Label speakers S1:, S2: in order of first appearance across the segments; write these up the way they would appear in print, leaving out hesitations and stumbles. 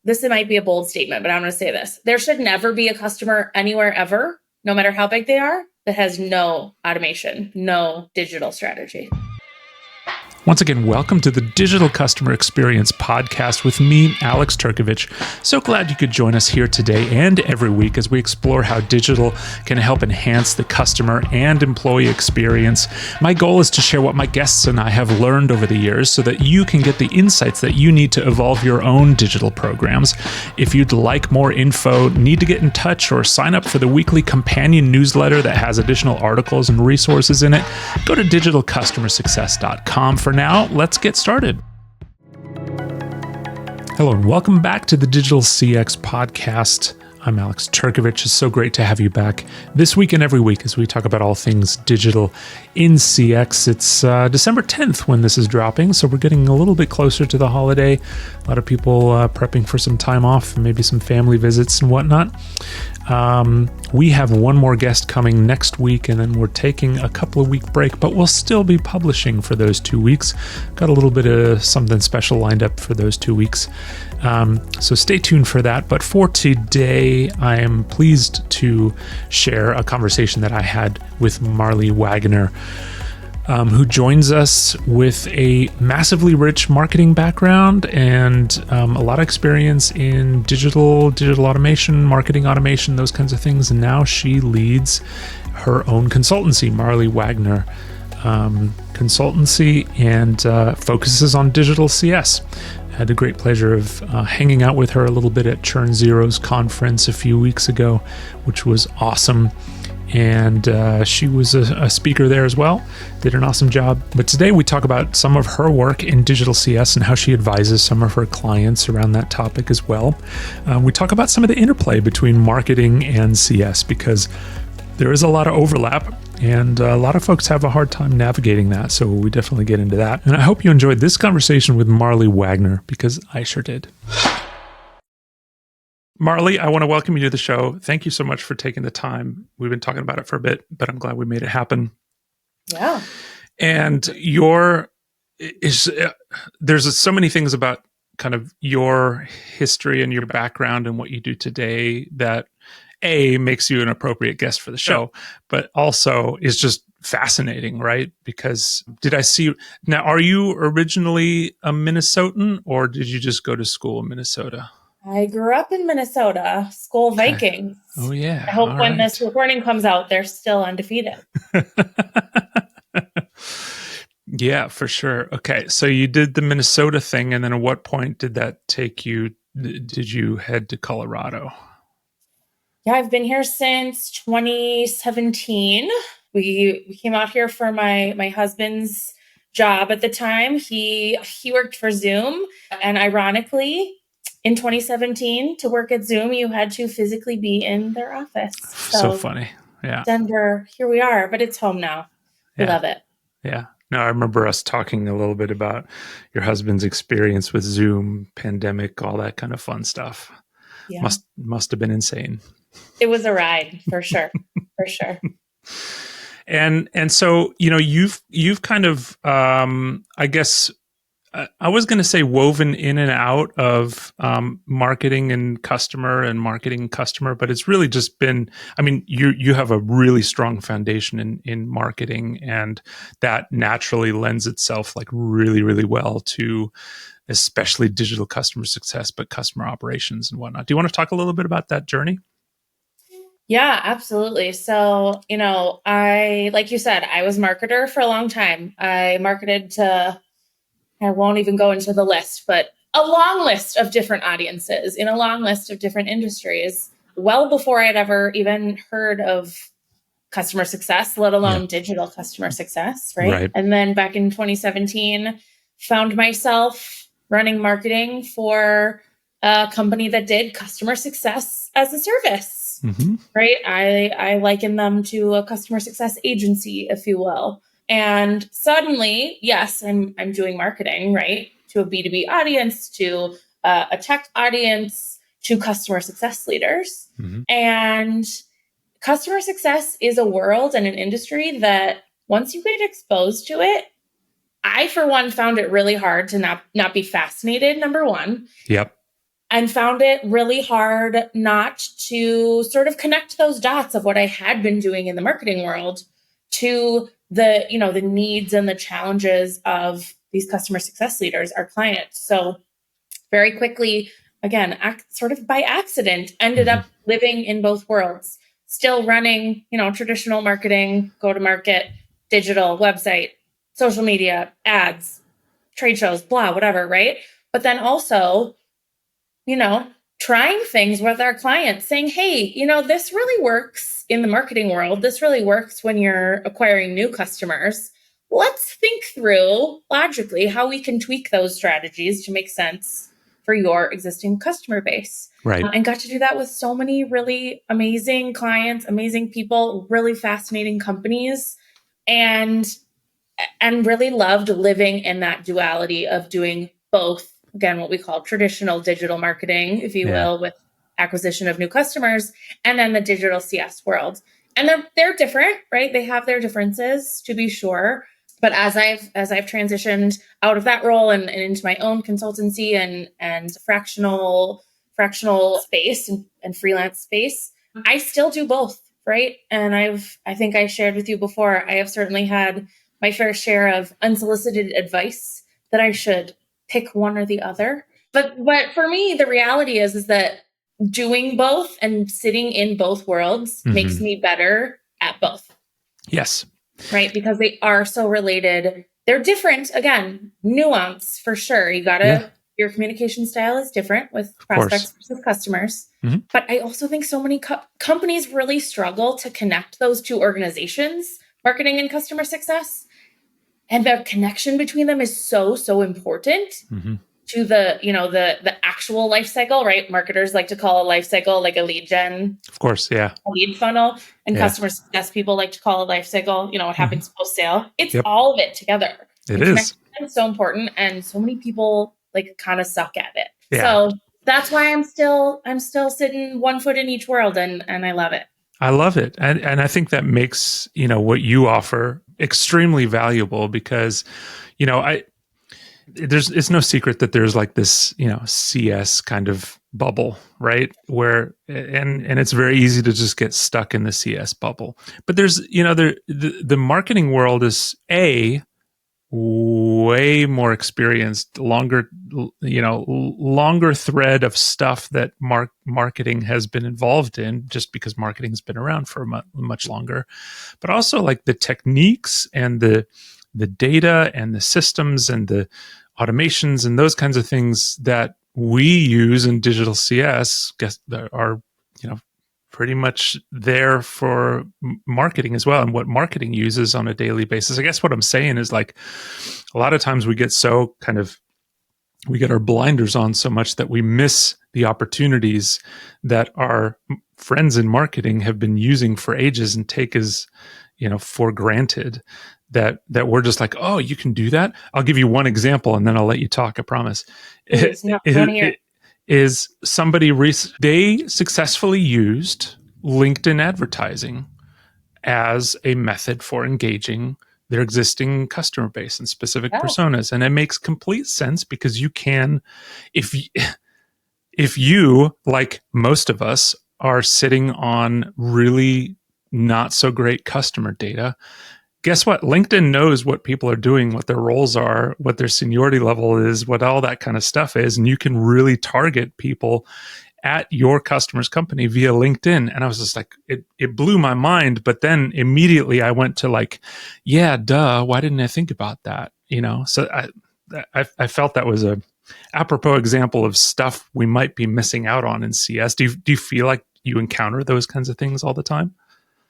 S1: this might be a bold statement, but I'm going to say this. There should never be a customer anywhere ever, no matter how big they are, that has no automation, no digital strategy.
S2: Once again, welcome to the Digital Customer Experience Podcast with me, Alex Turkovich. So glad you could join us here today and every week as we explore how digital can help enhance the customer and employee experience. My goal is to share what my guests and I have learned over the years so that you can get the insights that you need to evolve your own digital programs. If you'd like more info, need to get in touch, or sign up for the weekly companion newsletter that has additional articles and resources in it, go to digitalcustomersuccess.com. For now, let's get started. Hello, and welcome back to the Digital CX Podcast. I'm Alex Turkovich. It's so great to have you back this week and every week as we talk about all things digital in CX. It's December 10th when this is dropping, so we're getting a little bit closer to the holiday. A lot of people prepping for some time off, maybe some family visits and whatnot. We have one more guest coming next week, and then we're taking a couple of week break, but we'll still be publishing for those 2 weeks. Got a little bit of something special lined up for those 2 weeks. So stay tuned for that. But for today, I am pleased to share a conversation that I had with Marley Wagner, who joins us with a massively rich marketing background and a lot of experience in digital automation, marketing automation, those kinds of things. And now she leads her own consultancy, Marley Wagner Consultancy, and focuses on digital CS. Had the great pleasure of hanging out with her a little bit at Churn Zero's conference a few weeks ago, which was awesome. And she was a speaker there as well, did an awesome job. But today we talk about some of her work in digital CS and how she advises some of her clients around that topic as well. We talk about some of the interplay between marketing and CS, because there is a lot of overlap and a lot of folks have a hard time navigating that. So we definitely get into that. And I hope you enjoyed this conversation with Marley Wagner, because I sure did. Marley, I want to welcome you to the show. Thank you so much for taking the time. We've been talking about it for a bit, but I'm glad we made it happen.
S1: Yeah. And
S2: there's so many things about kind of your history and your background and what you do today that makes you an appropriate guest for the show, but also is just fascinating, right? Because now, are you originally a Minnesotan, or did you just go to school in Minnesota?
S1: I grew up in Minnesota, Skol Vikings.
S2: Oh, yeah.
S1: I hope when this recording comes out, they're still undefeated.
S2: Yeah, for sure. Okay, so you did the Minnesota thing, and then at what point did that take you? Did you head to Colorado?
S1: Yeah, I've been here since 2017. We came out here for my husband's job at the time. He worked for Zoom, and ironically, in 2017, to work at Zoom, you had to physically be in their office.
S2: So funny. Yeah.
S1: Denver, here we are, but it's home now. We love it.
S2: Yeah. No, I remember us talking a little bit about your husband's experience with Zoom, pandemic, all that kind of fun stuff. Yeah. Must have been insane.
S1: It was a ride, for sure. For sure.
S2: And so, you've kind of, I guess, I was going to say woven in and out of marketing and marketing customer, but it's really just been, you have a really strong foundation in marketing, and that naturally lends itself like really, really well to especially digital customer success, but customer operations and whatnot. Do you want to talk a little bit about that journey?
S1: Yeah, absolutely. So, like you said, I was marketer for a long time. I marketed to, I won't even go into the list, but a long list of different audiences in a long list of different industries, well before I'd ever even heard of customer success, let alone digital customer success, right? And then back in 2017, found myself running marketing for a company that did customer success as a service, right? I liken them to a customer success agency, if you will. And suddenly, yes, I'm doing marketing, right? To a B2B audience, to a tech audience, to customer success leaders. And customer success is a world and an industry that once you get exposed to it, I, for one, found it really hard to not be fascinated, number one.
S2: Yep.
S1: and found it really hard not to sort of connect those dots of what I had been doing in the marketing world to the, the needs and the challenges of these customer success leaders, our clients. So very quickly, again, sort of by accident, ended up living in both worlds, still running, traditional marketing, go to market, digital, website, social media, ads, trade shows, blah, whatever, right? But then also, trying things with our clients, saying, hey, this really works in the marketing world. This really works when you're acquiring new customers. Let's think through logically how we can tweak those strategies to make sense for your existing customer base.
S2: Right.
S1: And got to do that with so many really amazing clients, amazing people, really fascinating companies, and really loved living in that duality of doing both. Again, what we call traditional digital marketing, if you will, with acquisition of new customers, and then the digital CS world. And they're different, right? They have their differences, to be sure. But as I've transitioned out of that role and into my own consultancy and fractional space and freelance space, I still do both, right? And I think I shared with you before, I have certainly had my fair share of unsolicited advice that I should pick one or the other. But for me, the reality is that doing both and sitting in both worlds makes me better at both.
S2: Yes.
S1: Right? Because they are so related. They're different. Again, nuance for sure. You gotta, your communication style is different with prospects versus customers. But I also think so many companies really struggle to connect those two organizations, marketing and customer success. And the connection between them is so, so important to the, the actual life cycle, right? Marketers like to call a life cycle like a lead gen.
S2: Of course, yeah.
S1: A lead funnel. And customer success people like to call a life cycle, what happens post-sale. It's all of it together.
S2: It is.
S1: It's so important. And so many people kind of suck at it.
S2: Yeah.
S1: So that's why I'm still sitting one foot in each world, and I love it.
S2: I love it. And I think that makes, what you offer extremely valuable because, it's no secret that there's like this, CS kind of bubble, right? Where, and it's very easy to just get stuck in the CS bubble. But there's, the marketing world is way more experienced, longer thread of stuff that marketing has been involved in, just because marketing has been around for much longer, but also like the techniques and the data and the systems and the automations and those kinds of things that we use in digital CS are, pretty much there for marketing as well, and what marketing uses on a daily basis. I guess what I'm saying is, like, a lot of times we get our blinders on so much that we miss the opportunities that our friends in marketing have been using for ages and take as, for granted, that we're just like, oh, you can do that. I'll give you one example and then I'll let you talk, I promise. Is somebody they successfully used LinkedIn advertising as a method for engaging their existing customer base and specific personas. And it makes complete sense because you can, if you, like most of us, are sitting on really not so great customer data, guess what? LinkedIn knows what people are doing, what their roles are, what their seniority level is, what all that kind of stuff is. And you can really target people at your customer's company via LinkedIn. And I was just like, it blew my mind. But then immediately I went to like, yeah, duh, why didn't I think about that? So I felt that was a apropos example of stuff we might be missing out on in CS. Do you feel like you encounter those kinds of things all the time?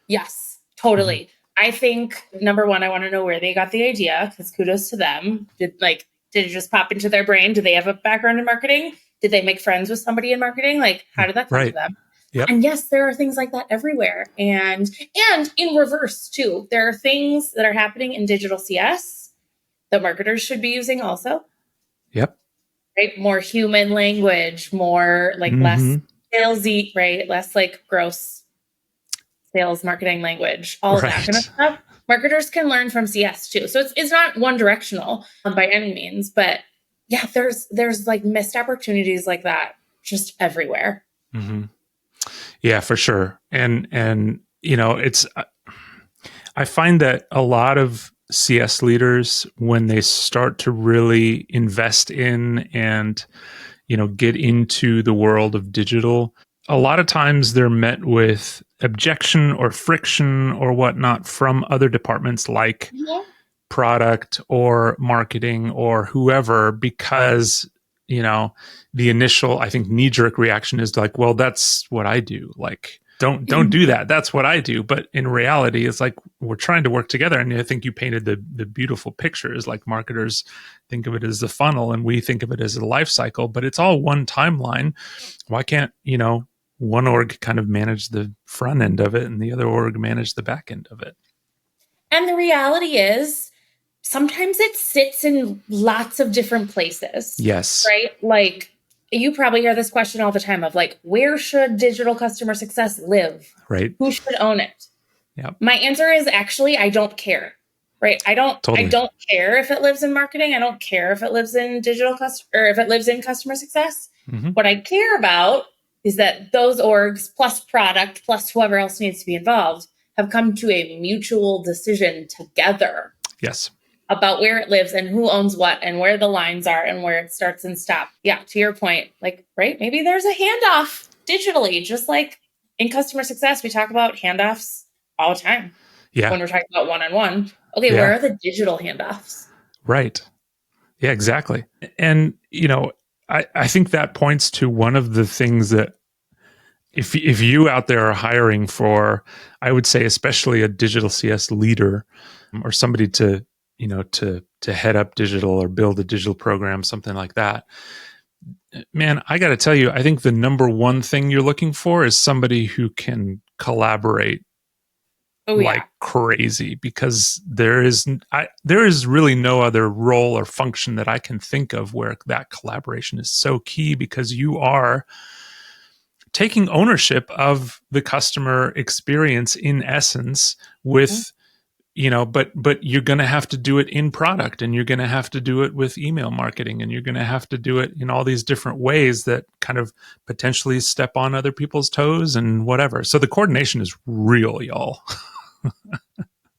S1: Yes, totally. I think, number one, I want to know where they got the idea, because kudos to them. Did it just pop into their brain? Do they have a background in marketing? Did they make friends with somebody in marketing? Like, how did that come to them?
S2: Yep.
S1: And yes, there are things like that everywhere. And in reverse too, there are things that are happening in digital CS that marketers should be using also.
S2: Yep.
S1: Right? More human language, more like less salesy, right? Less like gross sales marketing language, all of that kind of stuff. Marketers can learn from CS too. So it's not one directional by any means, but yeah, there's like missed opportunities like that just everywhere.
S2: Mm-hmm. Yeah, for sure. And you know, I find that a lot of CS leaders, when they start to really invest in and, you know, get into the world of digital, a lot of times they're met with objection or friction or whatnot from other departments like
S1: Yeah.
S2: product or marketing or whoever, because, you know, the initial, I think, knee-jerk reaction is like, well, that's what I do. Like, don't do that. That's what I do. But in reality, it's like we're trying to work together. And I think you painted the beautiful pictures. Like, marketers think of it as the funnel, and we think of it as a life cycle. But it's all one timeline. Why can't, you know, one org kind of manage the front end of it and the other org manage the back end of it?
S1: And the reality is, sometimes it sits in lots of different places.
S2: Yes.
S1: Right? Like, you probably hear this question all the time of like, where should digital customer success live?
S2: Right.
S1: Who should own it?
S2: Yep.
S1: My answer is actually, I don't care. Right? I don't care if it lives in marketing. I don't care if it lives in or if it lives in customer success.
S2: Mm-hmm.
S1: What I care about is that those orgs plus product plus whoever else needs to be involved have come to a mutual decision together.
S2: Yes.
S1: About where it lives and who owns what and where the lines are and where it starts and stops. Yeah, to your point, like, right, maybe there's a handoff digitally, just like in customer success, we talk about handoffs all the time.
S2: Yeah.
S1: When we're talking about one-on-one. Okay, where are the digital handoffs?
S2: Right. Yeah, exactly. And, you know, I think that points to one of the things that if you out there are hiring for, I would say, especially a digital CS leader or somebody to, you know, to head up digital or build a digital program, something like that. Man, I got to tell you, I think the number one thing you're looking for is somebody who can collaborate crazy, because there is really no other role or function that I can think of where that collaboration is so key, because you are taking ownership of the customer experience in essence with, you know, but you're going to have to do it in product, and you're going to have to do it with email marketing, and you're going to have to do it in all these different ways that kind of potentially step on other people's toes and whatever. So the coordination is real, y'all.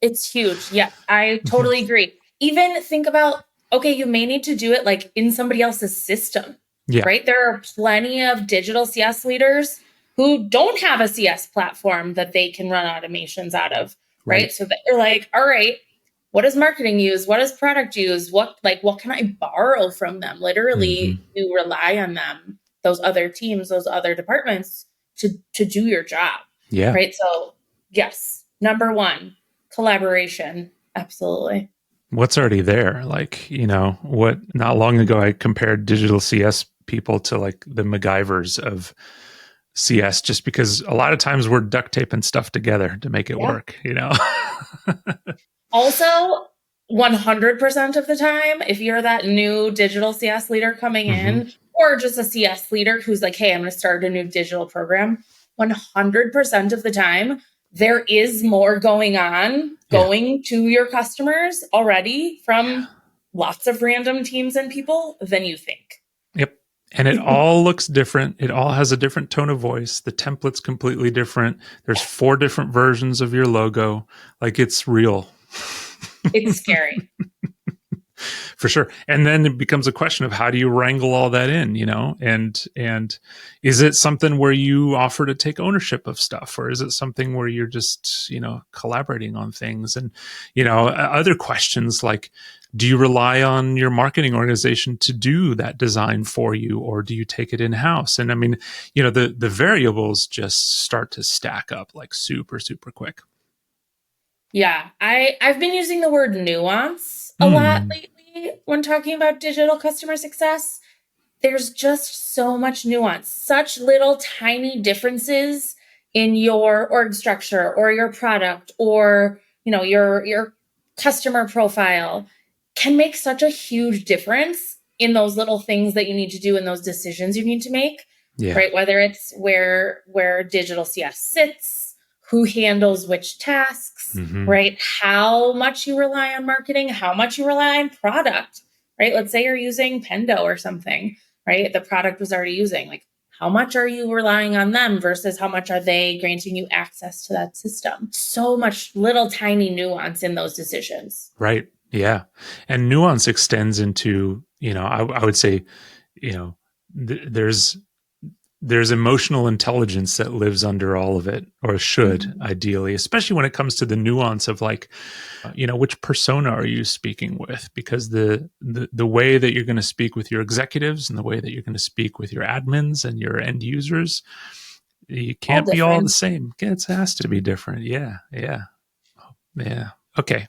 S1: It's huge. Yeah, I totally agree. Even think about, okay, you may need to do it like in somebody else's system.
S2: Yeah.
S1: Right? There are plenty of digital CS leaders who don't have a CS platform that they can run automations out of. Right? So they're like, all right, what does marketing use? What does product use? What can I borrow from them? Literally, you rely on them, those other teams, those other departments to do your job.
S2: Yeah.
S1: Right? So yes, number one, collaboration. Absolutely.
S2: What's already there? Like, you know, not long ago, I compared digital CS people to like the MacGyvers of CS, just because a lot of times we're duct taping stuff together to make it work, you know?
S1: Also, 100% of the time, if you're that new digital CS leader coming in, or just a CS leader who's like, hey, I'm going to start a new digital program, 100% of the time, there is more going on going to your customers already from lots of random teams and people than you think.
S2: Yep. And it all looks different. It all has a different tone of voice. The template's completely different. There's 4 different versions of your logo. Like, it's real.
S1: It's scary.
S2: For sure. And then it becomes a question of how do you wrangle all that in, you know? And is it something where you offer to take ownership of stuff, or is it something where you're just, you know, collaborating on things? And, you know, other questions like, do you rely on your marketing organization to do that design for you, or do you take it in-house? And I mean, you know, the variables just start to stack up like super, super quick.
S1: Yeah, I've been using the word nuance a lot lately when talking about digital customer success. There's just so much nuance, such little tiny differences in your org structure or your product or, you know, your customer profile can make such a huge difference in those little things that you need to do and those decisions you need to make.
S2: Yeah.
S1: Right? Whether it's where digital CS sits, who handles which tasks, right? How much you rely on marketing, how much you rely on product, right? Let's say you're using Pendo or something, right? The product was already using, like, how much are you relying on them versus how much are they granting you access to that system? So much little tiny nuance in those decisions.
S2: Right. Yeah. And nuance extends into, I would say, you know, there's emotional intelligence that lives under all of it, or should ideally, especially when it comes to the nuance of like, which persona are you speaking with? Because the way that you're going to speak with your executives and the way that you're going to speak with your admins and your end users, you
S1: All
S2: can't be all the
S1: different.
S2: same. It has to be different. Yeah. Yeah. Yeah. Okay.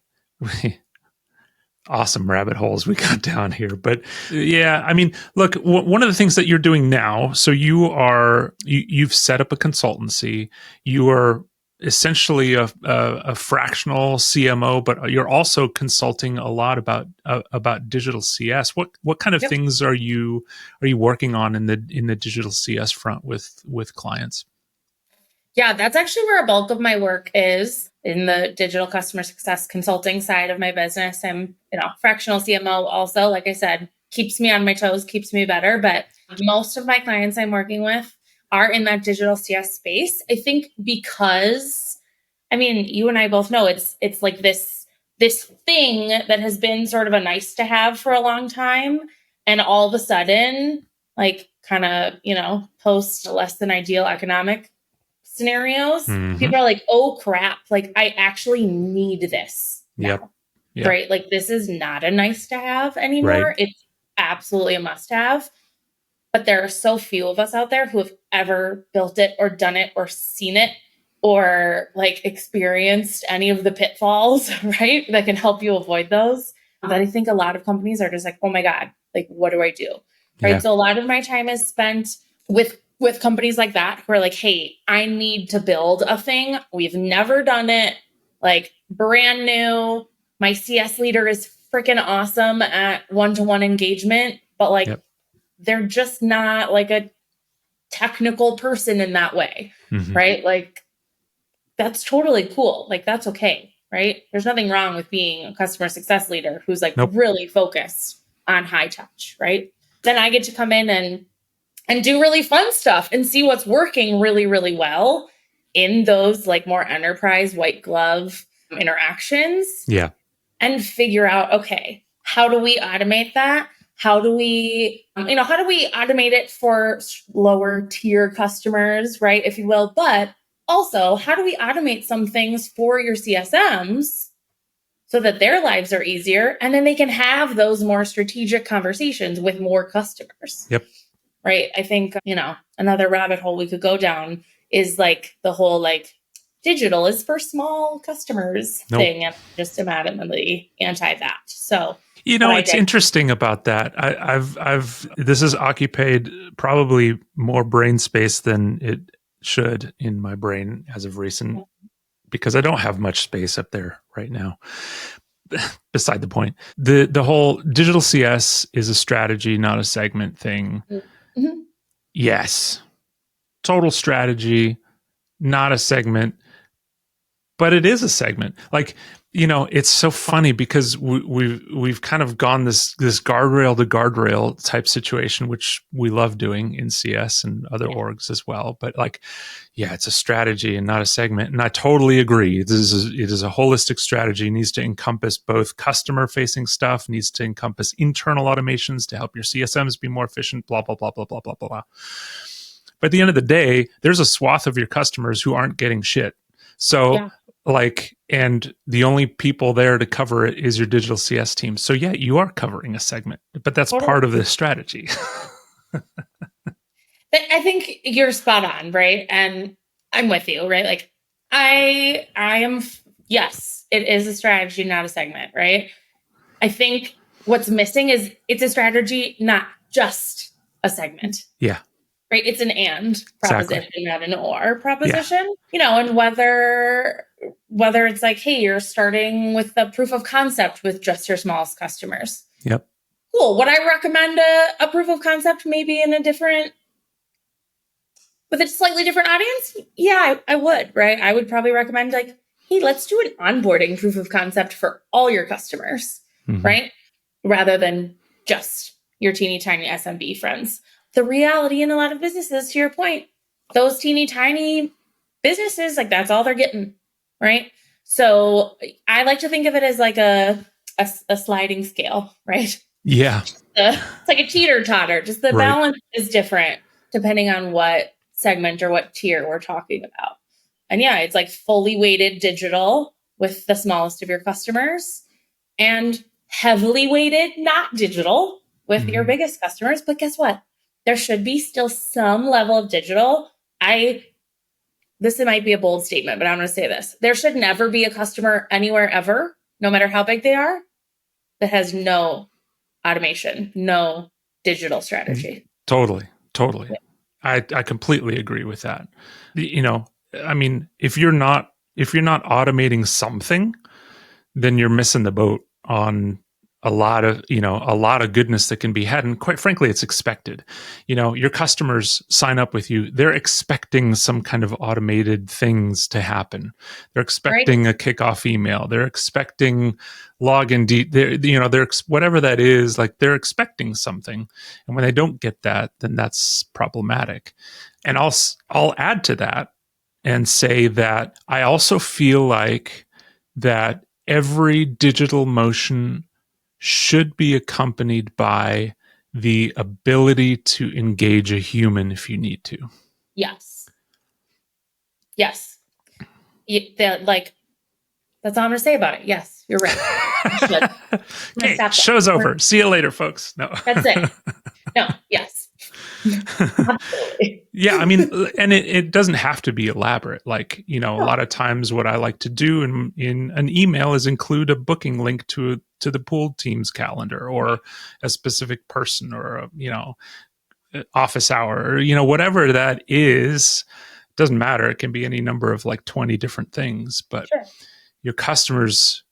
S2: Awesome rabbit holes we got down here. But yeah, I mean, look, one of the things that you're doing now, so you've set up a consultancy. You are essentially a fractional CMO, but you're also consulting a lot about digital CS. What kind of
S1: Yep.
S2: things are you working on in the digital CS front with clients?
S1: Yeah, that's actually where a bulk of my work is, in the digital customer success consulting side of my business. I'm, fractional CMO also, like I said, keeps me on my toes, keeps me better. But most of my clients I'm working with are in that digital CS space. I think because, I mean, you and I both know it's like this thing that has been sort of a nice to have for a long time. And all of a sudden, like kind of, post less than ideal economic scenarios,
S2: Mm-hmm.
S1: people are like, oh crap, like I actually need this
S2: Yep.
S1: now,
S2: Yep.
S1: right? Like this is not a nice to have
S2: Right.
S1: anymore. It's absolutely a must have. But there are so few of us out there who have ever built it or done it or seen it or like experienced any of the pitfalls, right? That can help you avoid those. But I think a lot of companies are just like, oh my God, like what do I do?
S2: Yeah.
S1: Right. So a lot of my time is spent with companies like that who are like, hey, I need to build a thing. We've never done it, like brand new. My CS leader is freaking awesome at one-to-one engagement, but like
S2: Yep.
S1: they're just not like a technical person in that way,
S2: Mm-hmm.
S1: right? Like that's totally cool. Like that's okay, right? There's nothing wrong with being a customer success leader who's like
S2: Nope.
S1: really focused on high touch, right? Then I get to come in and do really fun stuff and see what's working really, really well in those like more enterprise white glove interactions
S2: Yeah.
S1: and figure out, okay, how do we automate that? How do we, how do we automate it for lower tier customers, right? If you will, but also how do we automate some things for your CSMs so that their lives are easier and then they can have those more strategic conversations with more customers.
S2: Yep.
S1: Right. I think, another rabbit hole we could go down is like the whole like digital is for small customers
S2: Nope.
S1: thing. And I'm just adamantly anti that. So, but I
S2: It's
S1: dig.
S2: interesting about that. I've this has occupied probably more brain space than it should in my brain as of recent, because I don't have much space up there right now. Beside the point, the whole digital CS is a strategy, not a segment thing.
S1: Mhm.
S2: Yes, total strategy, not a segment, but it is a segment. Like, it's so funny because we've kind of gone this guardrail to guardrail type situation, which we love doing in CS and other orgs as well. But like, yeah, it's a strategy and not a segment. And I totally agree. It is a holistic strategy. It needs to encompass both customer facing stuff, needs to encompass internal automations to help your CSMs be more efficient, blah, blah, blah, blah, blah, blah, blah. But at the end of the day, there's a swath of your customers who aren't getting shit. So,
S1: Yeah.
S2: like, and the only people there to cover it is your digital CS team. So yeah, you are covering a segment, but that's
S1: Totally.
S2: part of the strategy.
S1: I think you're spot on, right? And I'm with you, right? Like I am, yes, it is a strategy, not a segment, right? I think what's missing is it's a strategy, not just a segment.
S2: Yeah,
S1: Right? It's an and
S2: exactly.
S1: proposition, not an or
S2: Yeah.
S1: proposition. And whether it's like, hey, you're starting with the proof of concept with just your smallest customers.
S2: Yep.
S1: Cool. Would I recommend a proof of concept maybe with a slightly different audience? Yeah, I would, right? I would probably recommend like, hey, let's do an onboarding proof of concept for all your customers,
S2: Mm-hmm.
S1: right? Rather than just your teeny tiny SMB friends. the reality in a lot of businesses, to your point, those teeny tiny businesses, like that's all they're getting, right? So I like to think of it as like a sliding scale, right?
S2: Yeah.
S1: It's like a teeter totter. Just the
S2: Right.
S1: balance is different depending on what segment or what tier we're talking about. And yeah, it's like fully weighted digital with the smallest of your customers, and heavily weighted not digital with your biggest customers. But guess what? There should be still some level of digital. This might be a bold statement, but I'm going to say this. There should never be a customer anywhere ever, no matter how big they are, that has no automation, no digital strategy.
S2: Totally.
S1: Yeah.
S2: I completely agree with that. You know, I mean, if you're not automating something, then you're missing the boat on a lot of goodness that can be had. And quite frankly, it's expected. You know, your customers sign up with you. They're expecting some kind of automated things to happen. They're expecting a kickoff email. They're expecting login. They're whatever that is, like they're expecting something. And when they don't get that, then that's problematic. And I'll add to that and say that I also feel like that every digital motion should be accompanied by the ability to engage a human if you need to.
S1: Yes. That's all I'm going to say about it. Yes, you're right.
S2: Okay, show's over. See you later, folks. No.
S1: That's it. No, yes. Absolutely.
S2: Yeah, I mean, and it doesn't have to be elaborate. Like, you know, a lot of times what I like to do in an email is include a booking link to the pool team's calendar, or a specific person, or office hour, or whatever that is. Doesn't matter. It can be any number of like 20 different things, but your customers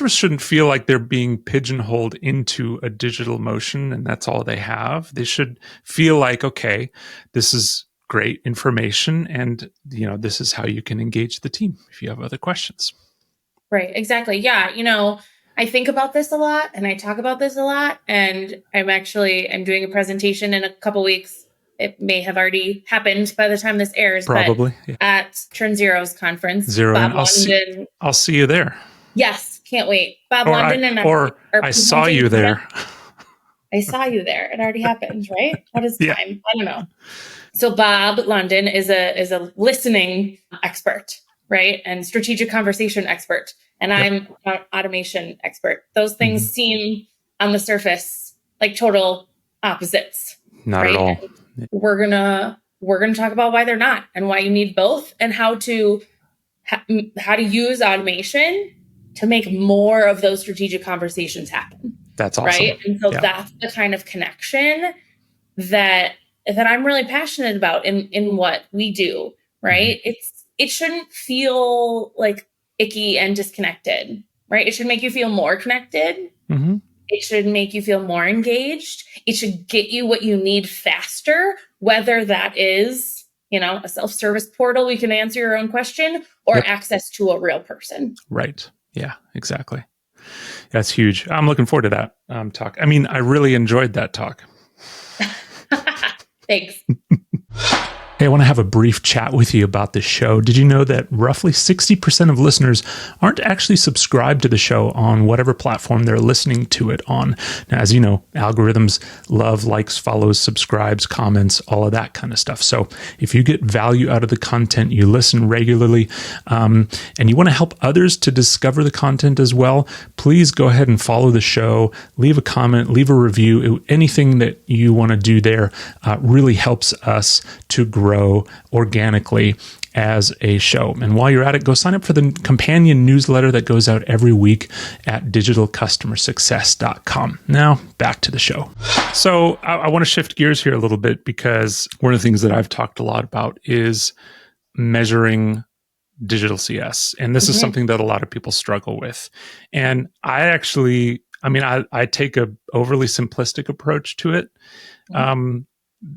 S2: shouldn't feel like they're being pigeonholed into a digital motion and that's all they have. They should feel like, okay, this is great information, and this is how you can engage the team if you have other questions.
S1: Right, exactly. Yeah, I think about this a lot and I talk about this a lot, and I'm doing a presentation in a couple weeks. It may have already happened by the time this airs,
S2: probably,
S1: but at Turn Zero's conference,
S2: Zero Bob London. I'll see you there.
S1: Yes, can't wait. Bob London
S2: I saw you there.
S1: I saw you there. It already happened, right? What is time? I don't know. So Bob London is a listening expert, right? And strategic conversation expert. And I'm an automation expert. Those things seem on the surface like total opposites.
S2: Not at all.
S1: And we're gonna talk about why they're not, and why you need both, and how to use automation to make more of those strategic conversations happen.
S2: That's awesome.
S1: Right. And so that's the kind of connection that I'm really passionate about in what we do. Right. It shouldn't feel like icky and disconnected. Right. It should make you feel more connected. It should make you feel more engaged. It should get you what you need faster, whether that is, a self-service portal, you can answer your own question, or access to a real person.
S2: Right. Yeah, exactly. That's huge. I'm looking forward to that talk. I mean, I really enjoyed that talk.
S1: Thanks.
S2: Hey, I want to have a brief chat with you about this show. Did you know that roughly 60% of listeners aren't actually subscribed to the show on whatever platform they're listening to it on? Now, as you know, algorithms love likes, follows, subscribes, comments, all of that kind of stuff. So if you get value out of the content, you listen regularly, and you want to help others to discover the content as well, please go ahead and follow the show, leave a comment, leave a review. Anything that you want to do there really helps us to grow organically as a show. And while you're at it, go sign up for the companion newsletter that goes out every week at digitalcustomersuccess.com. Now, back to the show. So I want to shift gears here a little bit, because one of the things that I've talked a lot about is measuring digital CS. And this is something that a lot of people struggle with. And I take a overly simplistic approach to it.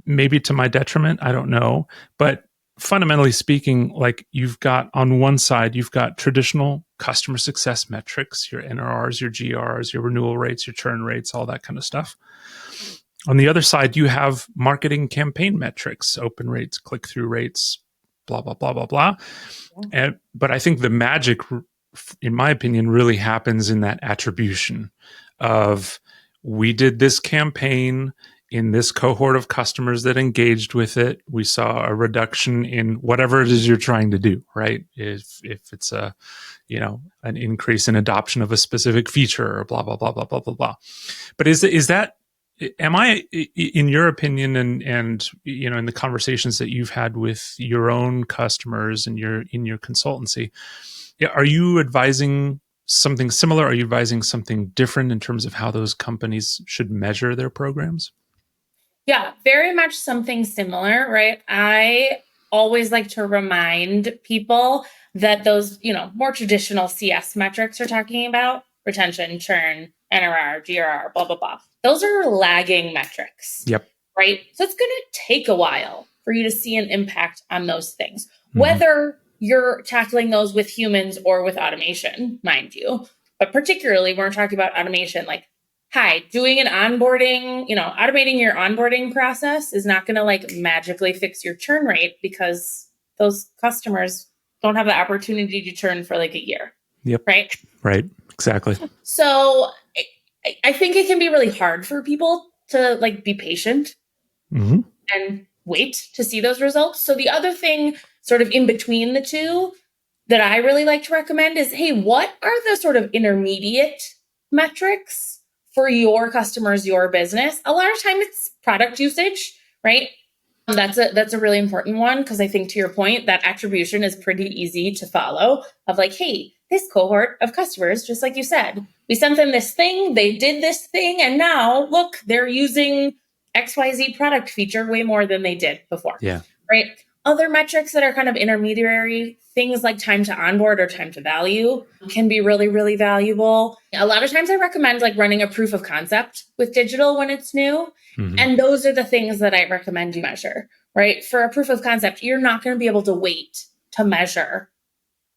S2: Maybe to my detriment, I don't know. But fundamentally speaking, like, you've got on one side, you've got traditional customer success metrics, your NRRs, your GRs, your renewal rates, your churn rates, all that kind of stuff. On the other side, you have marketing campaign metrics, open rates, click-through rates, blah, blah, blah, blah, blah. But I think the magic, in my opinion, really happens in that attribution of, we did this campaign in this cohort of customers that engaged with it. We saw a reduction in whatever it is you're trying to do, right? If it's an increase in adoption of a specific feature, or blah, blah, blah, blah, blah, blah, blah. But is that, am I, in your opinion, and in the conversations that you've had with your own customers and in your consultancy, are you advising something similar? Are you advising something different in terms of how those companies should measure their programs?
S1: Yeah, very much something similar, right? I always like to remind people that those, more traditional CS metrics we're talking about, retention, churn, NRR, GRR, blah, blah, blah. Those are lagging metrics.
S2: Yep.
S1: Right? So it's going to take a while for you to see an impact on those things, whether you're tackling those with humans or with automation, mind you. But particularly when we're talking about automation, like, hi, doing an onboarding, automating your onboarding process is not going to magically fix your churn rate, because those customers don't have the opportunity to churn for a year.
S2: Yep.
S1: Right?
S2: Right. Exactly.
S1: So I think it can be really hard for people to be patient and wait to see those results. So the other thing sort of in between the two that I really like to recommend is, hey, what are the sort of intermediate metrics for your customers, your business? A lot of time it's product usage, right? That's a really important one, because I think, to your point, that attribution is pretty easy to follow, of hey, this cohort of customers, just like you said, we sent them this thing, they did this thing, and now look, they're using XYZ product feature way more than they did before.
S2: Yeah.
S1: Right? Other metrics that are kind of intermediary, things like time to onboard or time to value, can be really, really valuable. A lot of times I recommend running a proof of concept with digital when it's new. And those are the things that I recommend you measure, right? For a proof of concept, you're not going to be able to wait to measure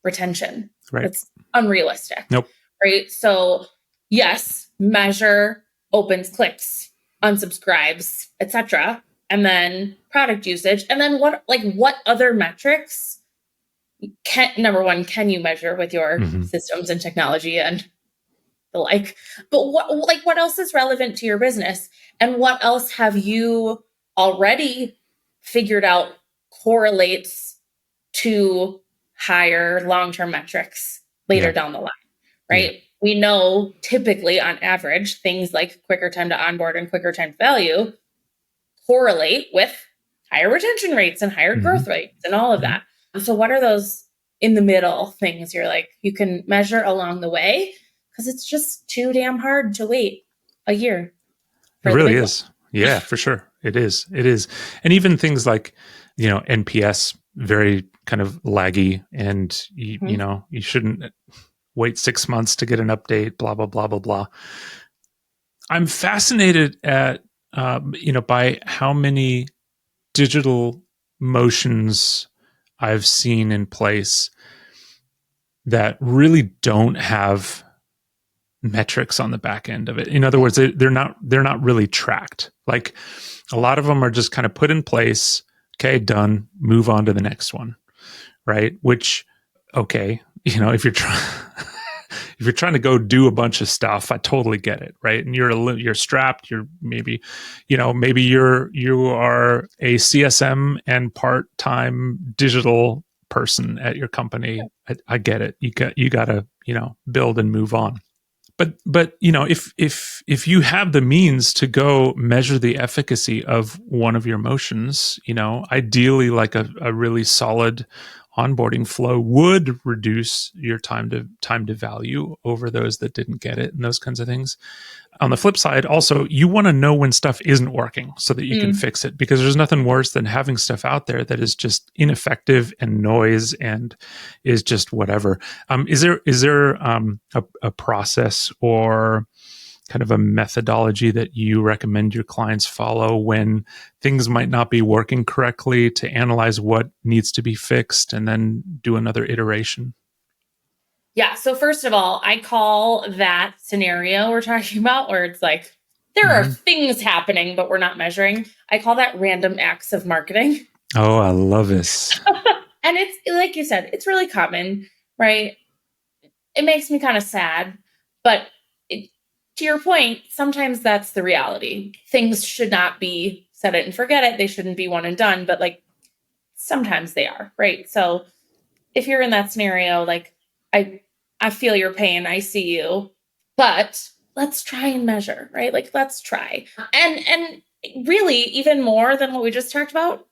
S1: retention.
S2: Right.
S1: It's unrealistic.
S2: Nope.
S1: Right? So yes, measure opens, clicks, unsubscribes, etc. And then product usage. And then what other metrics number one, can you measure with your systems and technology and the like? But what else is relevant to your business? And what else have you already figured out correlates to higher long-term metrics later down the line, right? Yeah. We know typically on average, things like quicker time to onboard and quicker time to value correlate with higher retention rates and higher growth rates and all of that. So what are those in the middle things you can measure along the way? Because it's just too damn hard to wait a year.
S2: It really is. Yeah, for sure. It is. It is. And even things like, NPS, very kind of laggy, and you shouldn't wait 6 months to get an update, blah, blah, blah, blah, blah. I'm fascinated at, by how many digital motions I've seen in place that really don't have metrics on the back end of it. In other words, they're not really tracked. Like, a lot of them are just kind of put in place. Okay, done. Move on to the next one, right? Which, okay, if you're trying to go do a bunch of stuff, I totally get it, right? And you're strapped. You're maybe you are a CSM and part-time digital person at your company. I get it. You got to build and move on. But if you have the means to go measure the efficacy of one of your motions, ideally a really solid onboarding flow would reduce your time to value over those that didn't get it and those kinds of things. On the flip side, also, you want to know when stuff isn't working so that you can fix it, because there's nothing worse than having stuff out there that is just ineffective and noise and is just whatever. Is there a process or kind of a methodology that you recommend your clients follow when things might not be working correctly, to analyze what needs to be fixed and then do another iteration?
S1: Yeah. So first of all, I call that scenario we're talking about, where it's there are things happening, but we're not measuring. I call that random acts of marketing.
S2: Oh, I love this.
S1: And it's like you said, it's really common, right? It makes me kind of sad, but to your point, sometimes that's the reality. Things should not be set it and forget it. They shouldn't be one and done, but like sometimes they are, right? So if you're in that scenario, like I feel your pain, I see you, but let's try and measure, right? Like let's try. And really even more than what we just talked about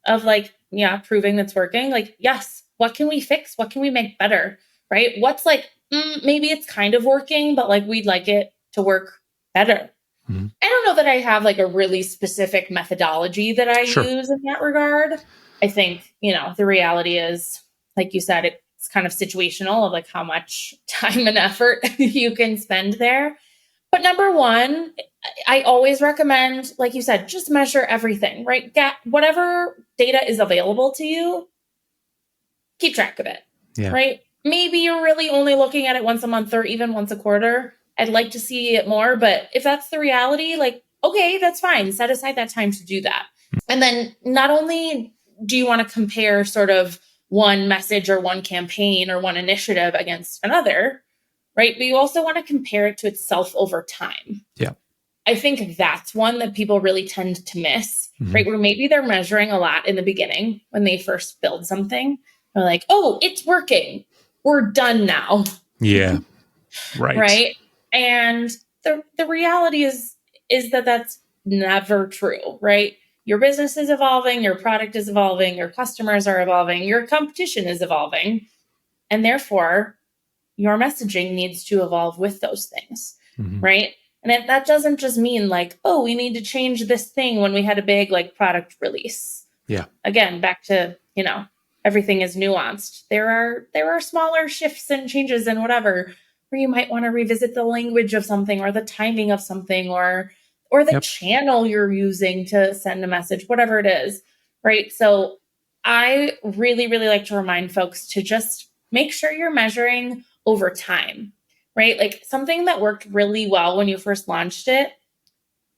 S1: of like, yeah, proving that's working. Like, yes, what can we fix? What can we make better? Right? What's like, maybe it's kind of working, but like we'd like it to work better. I don't know that I have like a really specific methodology that I use in that regard. I think, the reality is, like you said, it's kind of situational of like how much time and effort you can spend there. But number one, I always recommend, like you said, just measure everything, right? Get whatever data is available to you, keep track of it, right? Maybe you're really only looking at it once a month or even once a quarter. I'd like to see it more, but if that's the reality, like, okay, that's fine. Set aside that time to do that. And then not only do you want to compare sort of one message or one campaign or one initiative against another, right? But you also want to compare it to itself over time.
S2: Yeah.
S1: I think that's one that people really tend to miss, right? Where maybe they're measuring a lot in the beginning when they first build something. They're like, oh, it's working. We're done now.
S2: Yeah. Right.
S1: Right. And the reality is that that's never true, right? Your business is evolving, your product is evolving, your customers are evolving, your competition is evolving. And therefore, your messaging needs to evolve with those things, right? And that doesn't just mean like, oh, we need to change this thing when we had a big like product release.
S2: Yeah.
S1: Again, back to, everything is nuanced. There are smaller shifts and changes and whatever, where you might want to revisit the language of something or the timing of something or the channel you're using to send a message, whatever it is, right? So I really, really like to remind folks to just make sure you're measuring over time, right? Like something that worked really well when you first launched it,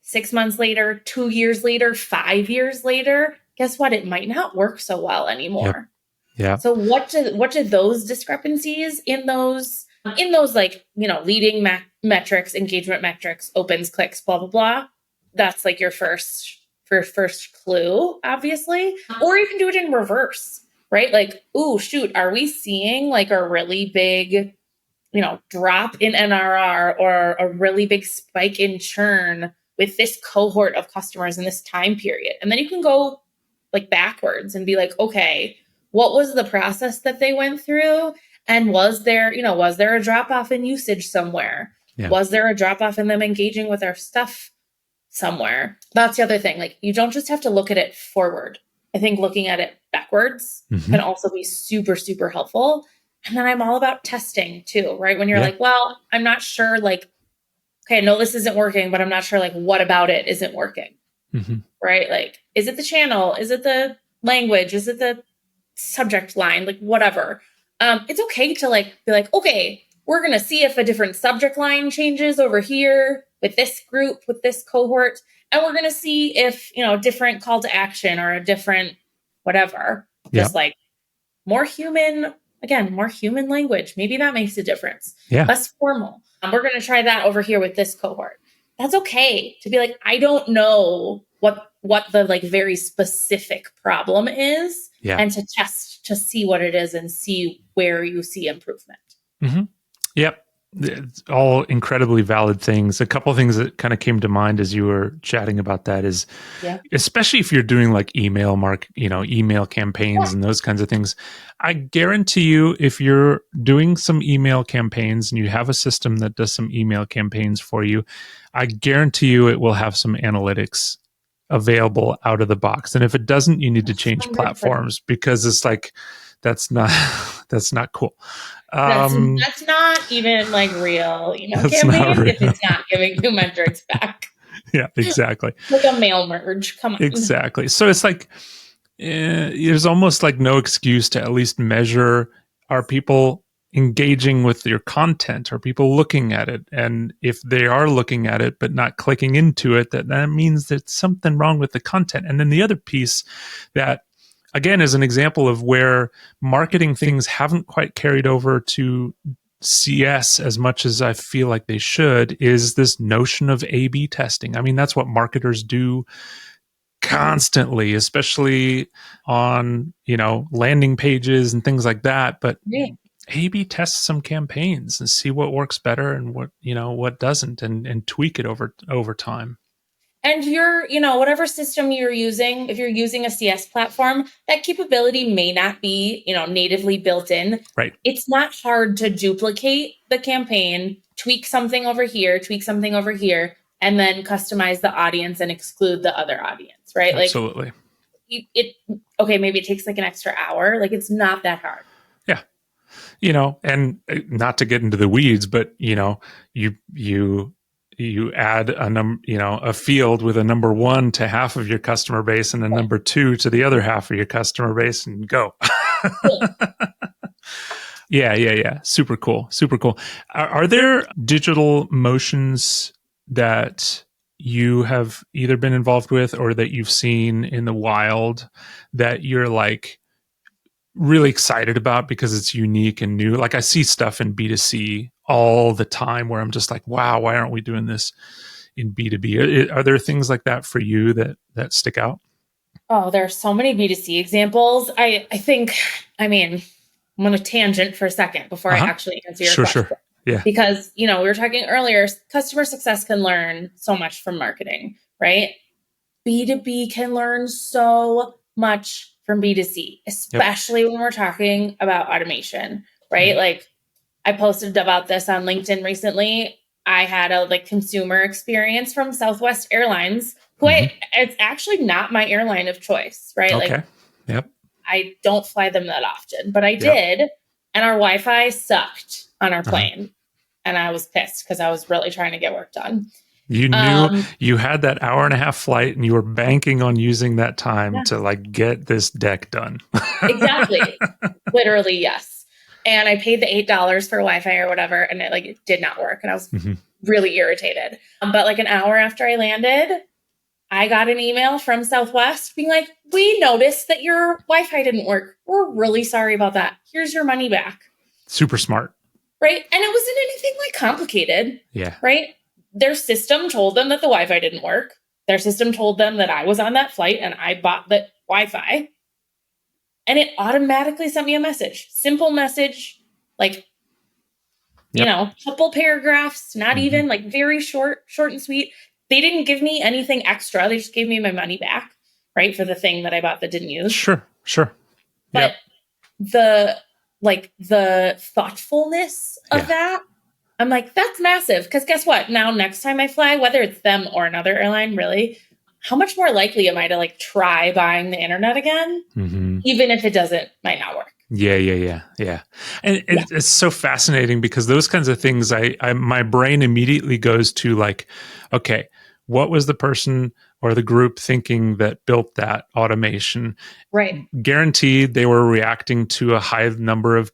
S1: 6 months later, 2 years later, 5 years later, guess what? It might not work so well anymore.
S2: Yeah.
S1: So what do those discrepancies in those like, leading metrics, engagement metrics, opens, clicks, blah, blah, blah. That's like your first clue, obviously. Or you can do it in reverse, right? Like, ooh, shoot, are we seeing like a really big, drop in NRR or a really big spike in churn with this cohort of customers in this time period? And then you can go like backwards and be like, okay, what was the process that they went through? And was there a drop off in usage somewhere? Yeah. Was there a drop off in them engaging with our stuff somewhere? That's the other thing. Like, you don't just have to look at it forward. I think looking at it backwards can also be super, super helpful. And then I'm all about testing too, right? When you're like, well, I'm not sure, like, okay, no, this isn't working, but I'm not sure, like, what about it isn't working, right? Like, is it the channel? Is it the language? Is it the subject line? Like, whatever. It's okay to like be like, okay, we're going to see if a different subject line changes over here with this group, with this cohort. And we're going to see if, a different call to action or a different whatever, just like more human language. Maybe that makes a difference. Yeah. Less formal. We're going to try that over here with this cohort. That's okay to be like, I don't know what the like very specific problem is, and to test to see what it is and see where you see improvement.
S2: Yep. It's all incredibly valid things. A couple of things that kind of came to mind as you were chatting about that is, especially if you're doing like email campaigns and those kinds of things, I guarantee you, if you're doing some email campaigns and you have a system that does some email campaigns for you, I guarantee you it will have some analytics available out of the box. And if it doesn't, you need to change 100%. Platforms, because it's like, that's not cool.
S1: That's not even like real, campaign if it's not giving you metrics back.
S2: Yeah, exactly.
S1: Like a mail merge. Come on.
S2: Exactly. So it's like, there's almost like no excuse to at least measure, are people engaging with your content? Are people looking at it? And if they are looking at it but not clicking into it, that means there's something wrong with the content. And then the other piece that, again, is an example of where marketing things haven't quite carried over to CS as much as I feel like they should, is this notion of A/B testing. I mean, that's what marketers do constantly, especially on, landing pages and things like that. But
S1: Yeah.
S2: A/B test some campaigns and see what works better and what doesn't, and tweak it over time.
S1: And whatever system you're using, if you're using a CS platform, that capability may not be, natively built in.
S2: Right.
S1: It's not hard to duplicate the campaign, tweak something over here, and then customize the audience and exclude the other audience, right?
S2: Absolutely.
S1: Okay, maybe it takes like an extra hour. Like, it's not that hard.
S2: Yeah. And not to get into the weeds, but you add a field with a number 1 to half of your customer base and a number 2 to the other half of your customer base, and go. Yeah. Super cool. Are there digital motions that you have either been involved with or that you've seen in the wild that you're like really excited about because it's unique and new? Like, I see stuff in B2C all the time where I'm just like, wow, why aren't we doing this in B2B? Are there things like that for you that stick out?
S1: Oh, there are so many B2C examples. I think, I'm going to tangent for a second before I actually answer your question.
S2: Sure. Yeah.
S1: Because, we were talking earlier, customer success can learn so much from marketing, right? B2B can learn so much from B2C, especially when we're talking about automation, right? Mm-hmm. Like, I posted about this on LinkedIn recently. I had a consumer experience from Southwest Airlines, who it's actually not my airline of choice, right?
S2: Okay. Yep.
S1: I don't fly them that often, but I did. And our Wi-Fi sucked on our plane. And I was pissed because I was really trying to get work done.
S2: You knew you had that hour and a half flight and you were banking on using that time to get this deck done.
S1: Exactly. Literally, yes. And I paid the $8 for Wi-Fi or whatever, and it did not work. And I was really irritated. But an hour after I landed, I got an email from Southwest being like, we noticed that your Wi-Fi didn't work. We're really sorry about that. Here's your money back.
S2: Super smart.
S1: Right. And it wasn't anything complicated.
S2: Yeah.
S1: Right. Their system told them that the Wi-Fi didn't work. Their system told them that I was on that flight and I bought the Wi-Fi. And it automatically sent me a message. Simple message, couple paragraphs, not even very short and sweet. They didn't give me anything extra. They just gave me my money back, right? For the thing that I bought that didn't use.
S2: Sure.
S1: But the thoughtfulness of that, I'm like, that's massive. Because guess what? Now, next time I fly, whether it's them or another airline, really, how much more likely am I to try buying the internet again? Even if it might not work.
S2: Yeah. And it's so fascinating because those kinds of things, my brain immediately goes to okay, what was the person or the group thinking that built that automation?
S1: Right.
S2: Guaranteed they were reacting to a high number of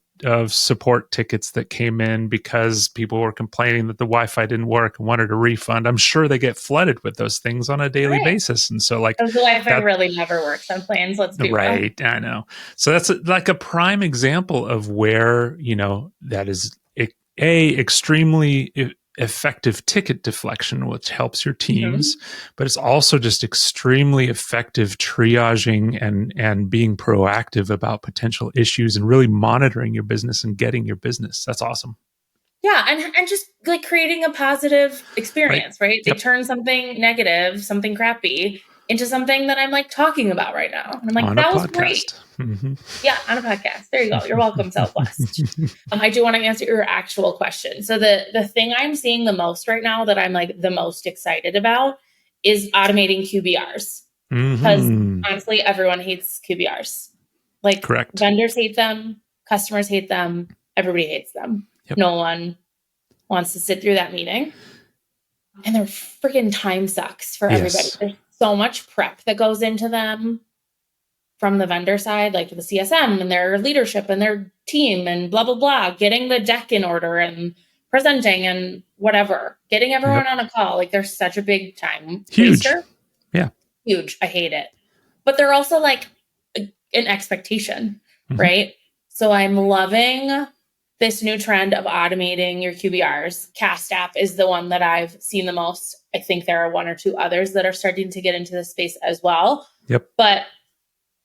S2: support tickets that came in because people were complaining that the Wi-Fi didn't work and wanted a refund. I'm sure they get flooded with those things on a daily basis. And so the
S1: Wi-Fi really never works on planes. Let's be
S2: right.
S1: Real.
S2: I know. So that's a prime example of where, that is extremely effective ticket deflection, which helps your teams, but it's also just extremely effective triaging and being proactive about potential issues and really monitoring your business and getting your business. That's awesome.
S1: Yeah. And just creating a positive experience, right? They turn something negative, something crappy into something that I'm talking about right now. And I'm like, that was great. Yeah, on a podcast. There you go. You're welcome, Southwest. I do want to answer your actual question. So the thing I'm seeing the most right now that I'm the most excited about is automating QBRs. Because honestly, everyone hates QBRs.
S2: Correct.
S1: Vendors hate them, customers hate them, everybody hates them. Yep. No one wants to sit through that meeting. And their freaking time sucks for everybody. There's so much prep that goes into them. from the vendor side, like the CSM and their leadership and their team and blah, blah, blah, getting the deck in order and presenting and whatever, getting everyone
S2: Yep.
S1: on a call. Like they're such a big time
S2: Huge.
S1: waster.
S2: Yeah.
S1: Huge. I hate it. But they're also like an expectation,
S2: Mm-hmm.
S1: right? So I'm loving this new trend of automating your QBRs. Cast app is the one that I've seen the most. I think there are one or two others that are starting to get into this space as well.
S2: Yep.
S1: But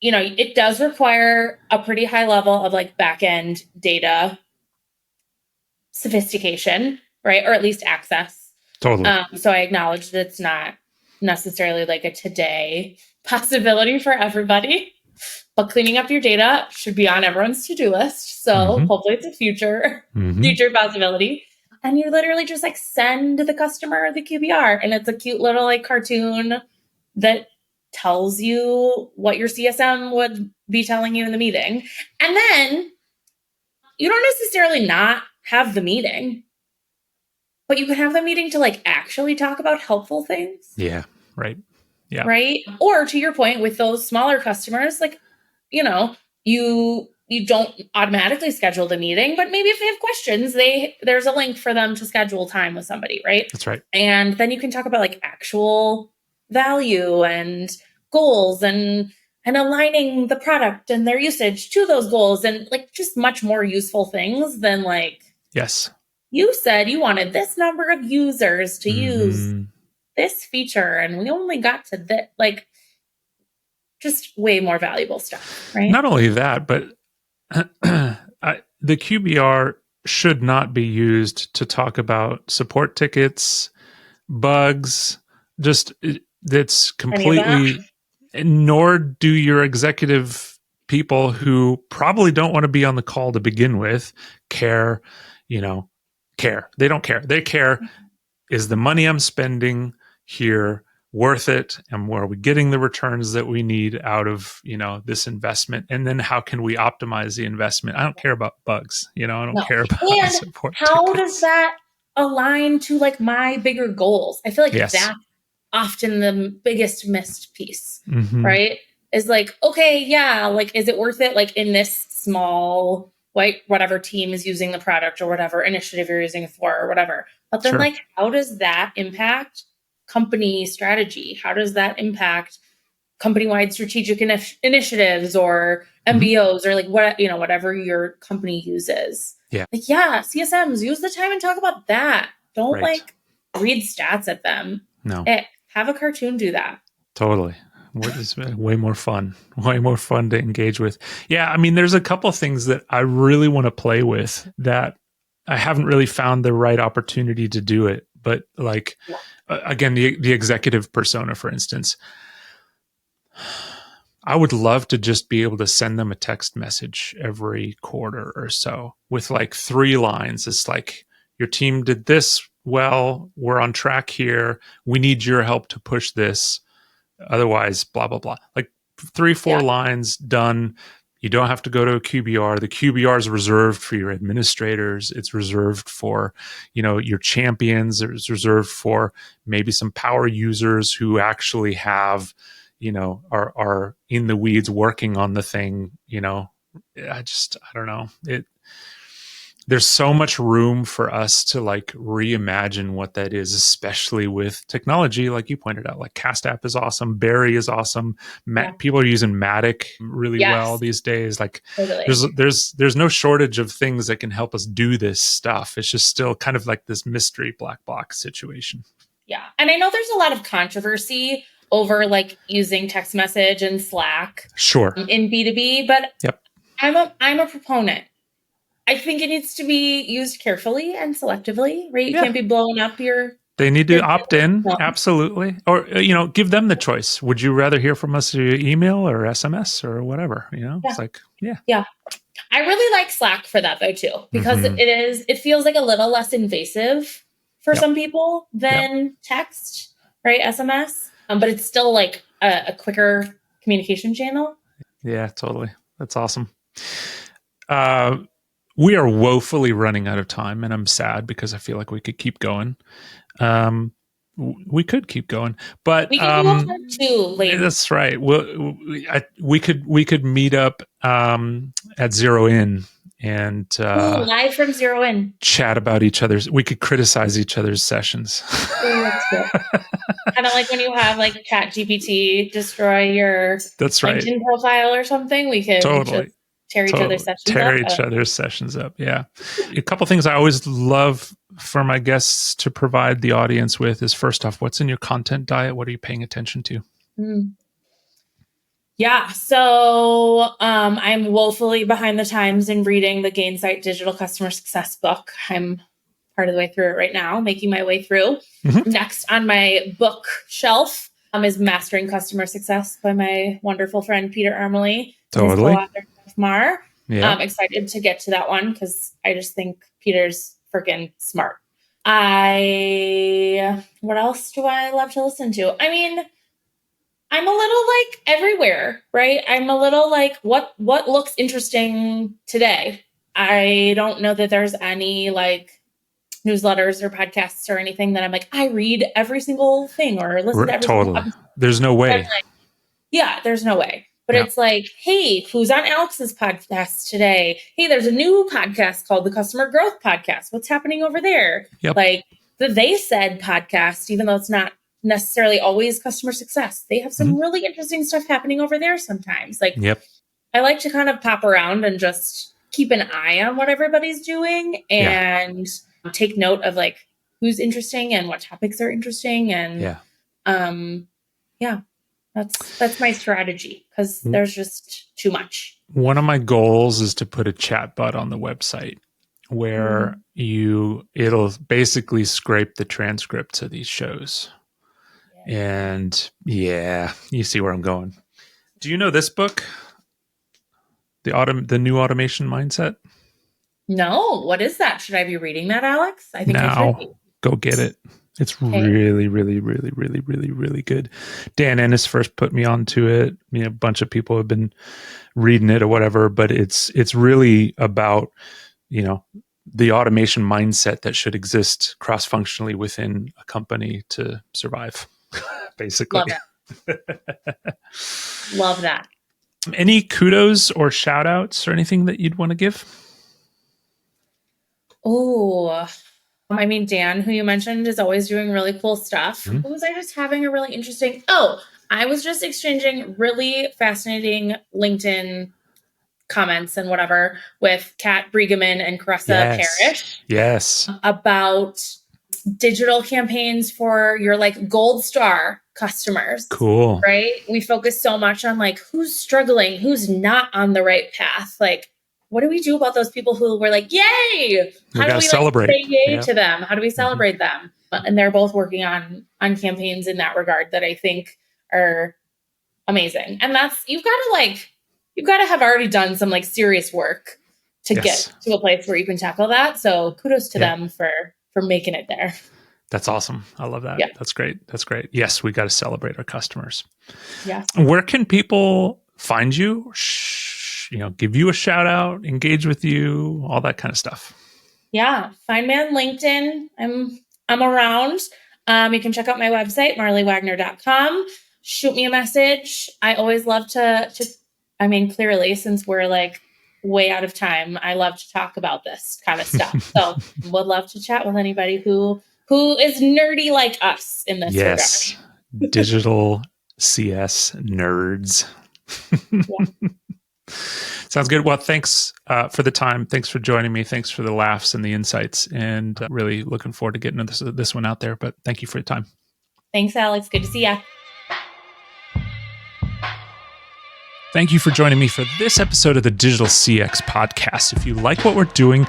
S1: it does require a pretty high level of like back end data sophistication, right? Or at least access.
S2: Totally.
S1: So I acknowledge that it's not necessarily like a today possibility for everybody, but cleaning up your data should be on everyone's to-do list. So hopefully it's a future possibility. And you literally just like send the customer the QBR, and it's a cute little like cartoon that tells you what your CSM would be telling you in the meeting. And then you don't necessarily not have the meeting, but you can have the meeting to like actually talk about helpful things.
S2: Yeah. Right. Yeah.
S1: Right. Or to your point with those smaller customers, like, you don't automatically schedule the meeting, but maybe if they have questions, there's a link for them to schedule time with somebody, right?
S2: That's right.
S1: And then you can talk about like actual value and goals and aligning the product and their usage to those goals, and like just much more useful things than like,
S2: yes,
S1: you said you wanted this number of users to use this feature and we only got to that, like just way more valuable stuff, right?
S2: Not only that, but the QBR should not be used to talk about support tickets, bugs, just that's completely, nor do your executive people who probably don't want to be on the call to begin with care. They don't care. They care, is the money I'm spending here worth it, and are we getting the returns that we need out of this investment, and then how can we optimize the investment? I don't care about bugs, I don't care about
S1: and
S2: support
S1: how
S2: tickets.
S1: does that align to like my bigger goals? I feel like that's often the biggest missed piece, right? Is like, okay, yeah, like is it worth it, like in this small, like whatever team is using the product or whatever initiative you're using it for or whatever, but then like how does that impact company strategy? How does that impact company-wide strategic initiatives or MBOs or like whatever your company uses?
S2: Yeah.
S1: Like, yeah, CSMs, use the time and talk about that. Don't like read stats at them.
S2: No.
S1: Have a cartoon do that.
S2: Totally. It's way more fun to engage with. Yeah. I mean, there's a couple of things that I really want to play with that I haven't really found the right opportunity to do it. But like, again, the executive persona, for instance, I would love to just be able to send them a text message every quarter or so with like 3 lines. It's like, your team did this well, we're on track here, we need your help to push this, otherwise blah blah blah, like 3-4 lines, done. You don't have to go to a QBR. The QBR is reserved for your administrators. It's reserved for, your champions. It's reserved for maybe some power users who actually have, are in the weeds working on the thing. I don't know. There's so much room for us to like reimagine what that is, especially with technology, like you pointed out. Like Cast App is awesome, Barry is awesome. People are using Matic really well these days. Like there's no shortage of things that can help us do this stuff. It's just still kind of like this mystery black box situation.
S1: Yeah, and I know there's a lot of controversy over like using text message and Slack, in B2B, but I'm a proponent. I think it needs to be used carefully and selectively, right? You can't be blowing up
S2: They need to opt in, absolutely. Or, give them the choice. Would you rather hear from us via email or SMS or whatever? It's like,
S1: Yeah. I really like Slack for that though too, because it feels like a little less invasive for some people than text, right? SMS. But it's still like a quicker communication channel.
S2: Yeah, totally. That's awesome. We are woefully running out of time, and I'm sad because I feel like we could keep going. We could keep going, but
S1: we can do a part two later.
S2: That's right. We could meet up at Zero In and
S1: live from Zero In,
S2: chat about each other's. We could criticize each other's sessions.
S1: That's good. Kind of like when you have like ChatGPT destroy your LinkedIn profile or something. We can just tear each other's sessions up.
S2: Yeah. A couple things I always love for my guests to provide the audience with is, first off, what's in your content diet? What are you paying attention to?
S1: Yeah. So I'm woefully behind the times in reading the Gainsight Digital Customer Success book. I'm part of the way through it right now, making my way through. Next on my bookshelf is Mastering Customer Success by my wonderful friend, Peter Armley.
S2: Totally.
S1: His co-author, Mar. Yeah. I'm excited to get to that one because I just think Peter's freaking smart. What else do I love to listen to? I mean, I'm a little like everywhere, right? I'm a little like, what looks interesting today? I don't know that there's any like newsletters or podcasts or anything that I'm like, I read every single thing or listen to every single episode.
S2: There's no way.
S1: There's no way. But it's like, hey, who's on Alex's podcast today? Hey, there's a new podcast called the Customer Growth Podcast. What's happening over there?
S2: Yep.
S1: Like the They Said podcast, even though it's not necessarily always customer success, they have some really interesting stuff happening over there sometimes. Like, I like to kind of pop around and just keep an eye on what everybody's doing and take note of like who's interesting and what topics are interesting. And that's my strategy because there's just too much.
S2: One of my goals is to put a chat bot on the website where it'll basically scrape the transcripts of these shows. And you see where I'm going. Do you know this book? The New Automation Mindset?
S1: No. What is that? Should I be reading that, Alex? I think I should be.
S2: Go get it. It's really, really, really, really, really, really good. Dan Ennis first put me onto it. A bunch of people have been reading it or whatever, but it's really about, the automation mindset that should exist cross-functionally within a company to survive, basically.
S1: Love that. Love that.
S2: Any kudos or shout outs or anything that you'd want to give?
S1: Oh, I mean, Dan, who you mentioned, is always doing really cool stuff. Who was I just having a really interesting... I was just exchanging really fascinating LinkedIn comments and whatever with Kat Briegeman and Caressa Parrish.
S2: Yes.
S1: About digital campaigns for your like gold star customers.
S2: Cool.
S1: Right? We focus so much on like who's struggling, who's not on the right path. Like, what do we do about those people who were like, yay? How do we
S2: celebrate?
S1: Say yay to them? How do we celebrate them? And they're both working on campaigns in that regard that I think are amazing. And that's, you've got to have already done some like serious work to get to a place where you can tackle that. So kudos to them for making it there.
S2: That's awesome. I love that. Yeah. That's great. Yes, we got to celebrate our customers.
S1: Yeah.
S2: Where can people find you? Give you a shout out, engage with you, all that kind of stuff.
S1: Yeah. Find me on LinkedIn. I'm around. You can check out my website, marleywagner.com. Shoot me a message. I always love to clearly, since we're like way out of time, I love to talk about this kind of stuff. So would love to chat with anybody who is nerdy like us in this regard.
S2: Digital CS nerds. Sounds good. Well, thanks for the time. Thanks for joining me. Thanks for the laughs and the insights. And really looking forward to getting this one out there. But thank you for your time.
S1: Thanks, Alex. Good to see ya.
S2: Thank you for joining me for this episode of the Digital CX Podcast. If you like what we're doing,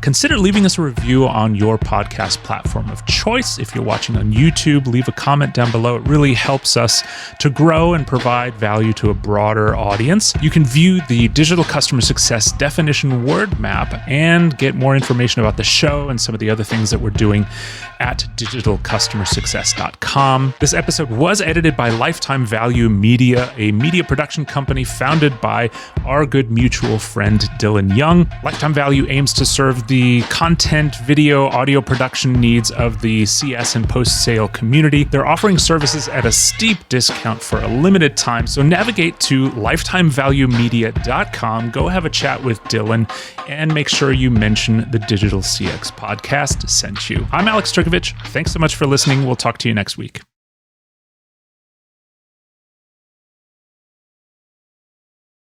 S2: consider leaving us a review on your podcast platform of choice. If you're watching on YouTube, leave a comment down below. It really helps us to grow and provide value to a broader audience. You can view the Digital Customer Success Definition Word Map and get more information about the show and some of the other things that we're doing at digitalcustomersuccess.com. This episode was edited by Lifetime Value Media, a media production company founded by our good mutual friend Dylan Young. Lifetime Value aims to serve the content, video, audio production needs of the CS and post-sale community. They're offering services at a steep discount for a limited time, so navigate to lifetimevaluemedia.com, go have a chat with Dylan, and make sure you mention the Digital CX podcast sent you. I'm Alex Turkovich. Thanks so much for listening. We'll talk to you next week.